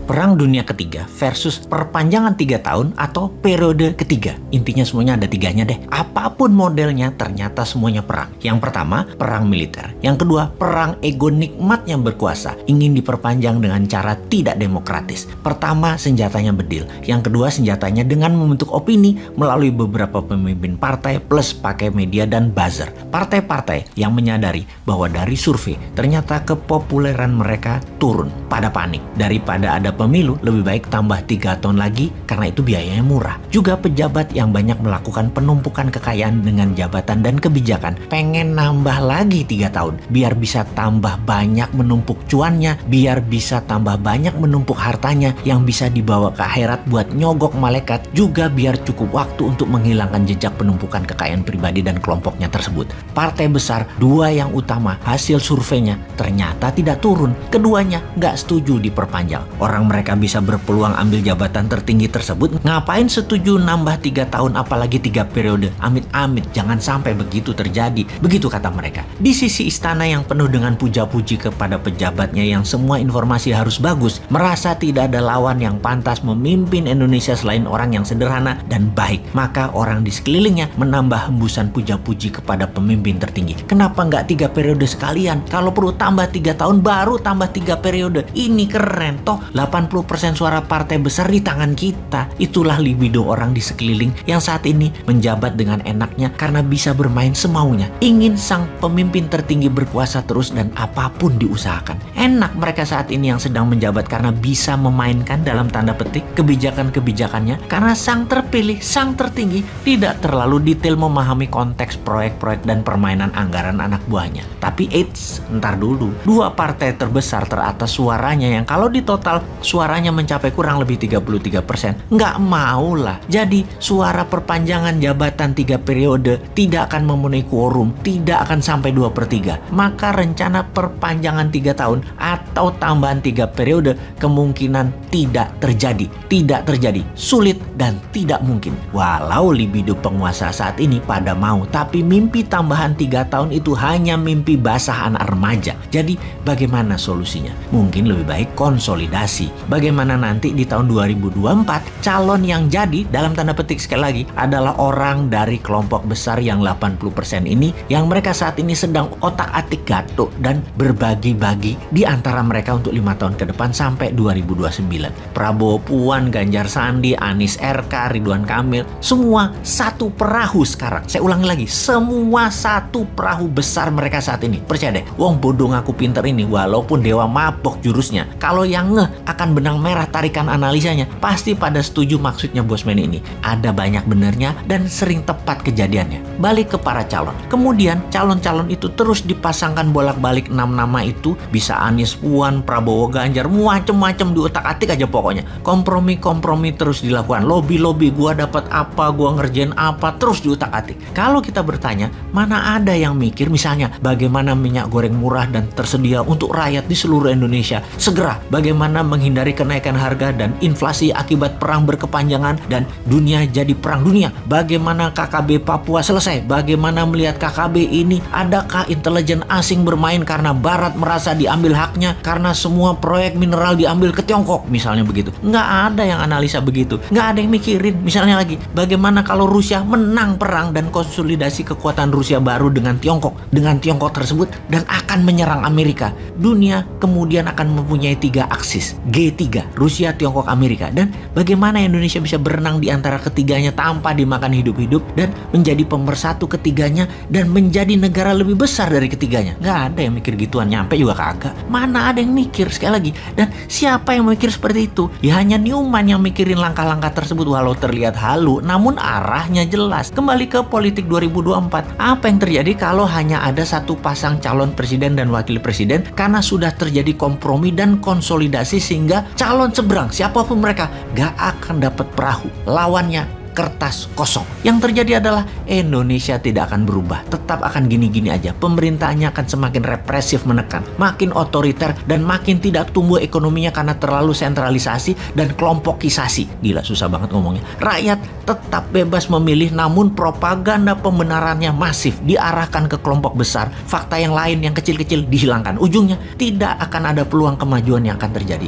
Perang Dunia Ketiga versus perpanjangan 3 tahun atau periode ketiga. Intinya semuanya ada tiganya deh. Apapun modelnya ternyata semuanya perang. Yang pertama, perang militer. Yang kedua, perang ego nikmat yang berkuasa. Ingin diperpanjang dengan cara tidak demokratis. Pertama, senjatanya bedil. Yang kedua, senjatanya dengan membentuk opini melalui beberapa pemimpin partai plus pakai media dan buzzer. Partai-partai yang menyadari bahwa dari survei ternyata kepopuleran mereka turun pada panik. Daripada ada pemilu, lebih baik tambah 3 tahun lagi karena itu biayanya murah. Juga pejabat yang banyak melakukan penumpukan kekayaan dengan jabatan dan kebijakan pengen nambah lagi 3 tahun biar bisa tambah banyak menumpuk cuannya, biar bisa tambah banyak menumpuk hartanya yang bisa dibawa ke akhirat buat nyogok malaikat, juga biar cukup waktu untuk menghilangkan jejak penumpukan kekayaan pribadi dan kelompoknya tersebut. Partai besar, 2 yang utama hasil surveinya ternyata tidak turun. Keduanya nggak setuju diperpanjang. Orang mereka bisa berpeluang ambil jabatan tertinggi tersebut, ngapain setuju nambah 3 tahun apalagi 3 periode? Amit-amit jangan sampai begitu terjadi. Begitu kata mereka. Di sisi istana yang penuh dengan puja-puji kepada pejabatnya yang semua informasi harus bagus, merasa tidak ada lawan yang pantas memimpin Indonesia selain orang yang sederhana dan baik. Maka orang di sekelilingnya menambah hembusan puja-puji kepada pemimpin tertinggi. Kenapa nggak 3 periode sekalian? Kalau perlu tambah 3 tahun baru tambah 3 periode. Ini keren toh. 80% suara partai besar di tangan kita. Itulah libido orang di sekeliling yang saat ini menjabat dengan enaknya karena bisa bermain semaunya. Ingin sang pemimpin tertinggi berkuasa terus dan apapun diusahakan. Enak mereka saat ini yang sedang menjabat karena bisa memainkan dalam tanda petik kebijakan-kebijakannya karena sang terpilih, sang tertinggi tidak terlalu detail memahami konteks proyek-proyek dan permainan anggaran anak buahnya. Tapi eits, ntar dulu. 2 partai terbesar teratas suaranya yang kalau di total suaranya mencapai kurang lebih 33%. Nggak mau lah. Jadi suara perpanjangan jabatan 3 periode tidak akan memenuhi quorum, tidak akan sampai 2/3. Maka rencana perpanjangan 3 tahun atau tambahan 3 periode kemungkinan tidak terjadi. Tidak terjadi. Sulit dan tidak mungkin. Walau libido penguasa saat ini pada mau, tapi mimpi tambahan 3 tahun itu hanya mimpi basah anak remaja. Jadi bagaimana solusinya? Mungkin lebih baik konsolidasi. Bagaimana nanti di tahun 2024 calon yang jadi dalam tanda petik sekali lagi adalah orang dari kelompok besar yang 80% ini yang mereka saat ini sedang otak-atik gatuk dan berbagi-bagi di antara mereka untuk 5 tahun ke depan sampai 2029. Prabowo Puan, Ganjar Sandi, Anies RK, Ridwan Kamil, semua satu perahu sekarang. Saya ulangi lagi, semua satu perahu besar mereka saat ini. Percaya deh, wong bodoh ngaku pinter ini walaupun dewa mabok jurusnya. Kalau yang akan benang merah tarikan analisanya, pasti pada setuju maksudnya Bosman ini. Ada banyak benernya dan sering tepat kejadiannya. Balik ke para calon. Kemudian calon-calon itu terus dipasangkan bolak-balik 6 nama itu. Bisa Anies, Puan, Prabowo, Ganjar, macem-macem diutak-atik aja pokoknya. Kompromi-kompromi terus dilakukan. Lobby-lobby, gua dapat apa, gua ngerjain apa, terus diutak-atik. Kalau kita bertanya, mana ada yang mikir misalnya bagaimana minyak goreng murah dan tersedia untuk rakyat di seluruh Indonesia segera, bagaimana menghindari kenaikan harga dan inflasi akibat perang berkepanjangan dan dunia jadi perang dunia, bagaimana KKB Papua selesai, bagaimana melihat KKB ini, adakah intelijen asing bermain karena Barat merasa diambil haknya karena semua proyek mineral diambil ke Tiongkok misalnya begitu. Nggak ada yang analisa begitu, nggak ada yang mikirin misalnya lagi bagaimana kalau Rusia menang perang dan konsolidasi kekuatan Rusia baru dengan Tiongkok tersebut dan akan menyerang Amerika. Dunia kemudian akan mempunyai 3 aksis, G3, Rusia, Tiongkok, Amerika. Dan bagaimana Indonesia bisa berenang di antara ketiganya tanpa dimakan hidup-hidup dan menjadi pemersatu ketiganya dan menjadi negara lebih besar dari ketiganya. Nggak ada yang mikir gituan, nyampe juga kagak. Mana ada yang mikir sekali lagi. Dan siapa yang mikir seperti itu? Ya hanya Newman yang mikirin langkah-langkah tersebut walau terlihat halu namun arahnya jelas. Kembali ke politik 2024. Apa yang terjadi kalau hanya ada satu pasang calon presiden dan wakil presiden karena sudah terjadi kompromi dan konsolidasi sehingga calon seberang siapapun mereka gak akan dapat perahu. Lawannya kertas kosong. Yang terjadi adalah Indonesia tidak akan berubah, tetap akan gini-gini aja. Pemerintahnya akan semakin represif menekan, makin otoriter dan makin tidak tumbuh ekonominya karena terlalu sentralisasi dan kelompokisasi. Gila, susah banget ngomongnya. Rakyat tetap bebas memilih namun propaganda pembenarannya masif diarahkan ke kelompok besar. Fakta yang lain yang kecil-kecil dihilangkan. Ujungnya tidak akan ada peluang kemajuan yang akan terjadi.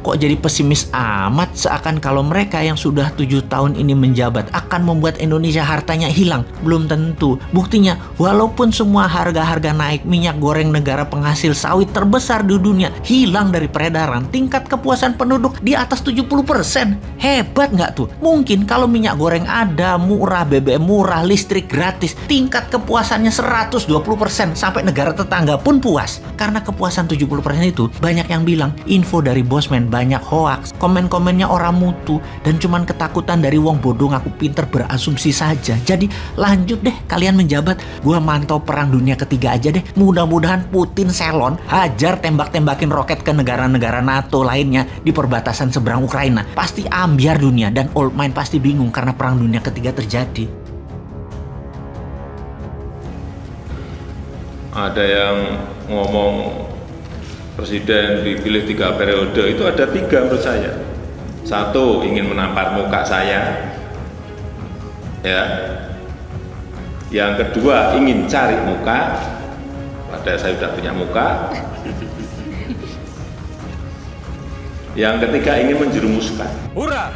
Kok jadi pesimis amat, seakan kalau mereka yang sudah 7 tahun ini menjabat akan membuat Indonesia hartanya hilang. Belum tentu. Buktinya, walaupun semua harga-harga naik, minyak goreng negara penghasil sawit terbesar di dunia hilang dari peredaran, tingkat kepuasan penduduk di atas 70%. Hebat nggak tuh? Mungkin kalau minyak goreng ada, murah, BBM murah, listrik gratis, tingkat kepuasannya 120%, sampai negara tetangga pun puas. Karena kepuasan 70% itu, banyak yang bilang info dari bosman banyak hoaks, komen-komennya orang mutu, dan cuman ketakutan dari wong bodoh ngaku pinter berasumsi saja. Jadi lanjut deh kalian menjabat, gua mantau perang dunia ketiga aja deh. Mudah-mudahan Putin selon, hajar tembak-tembakin roket ke negara-negara NATO lainnya di perbatasan seberang Ukraina. Pasti ambiar dunia, dan old mind pasti bingung karena perang dunia ketiga terjadi. Ada yang ngomong presiden dipilih 3 periode, itu ada 3 menurut saya. 1, ingin menampar muka saya, ya. Yang kedua, ingin cari muka, padahal saya sudah punya muka. Yang ketiga, ingin menjerumuskan. Hurrah!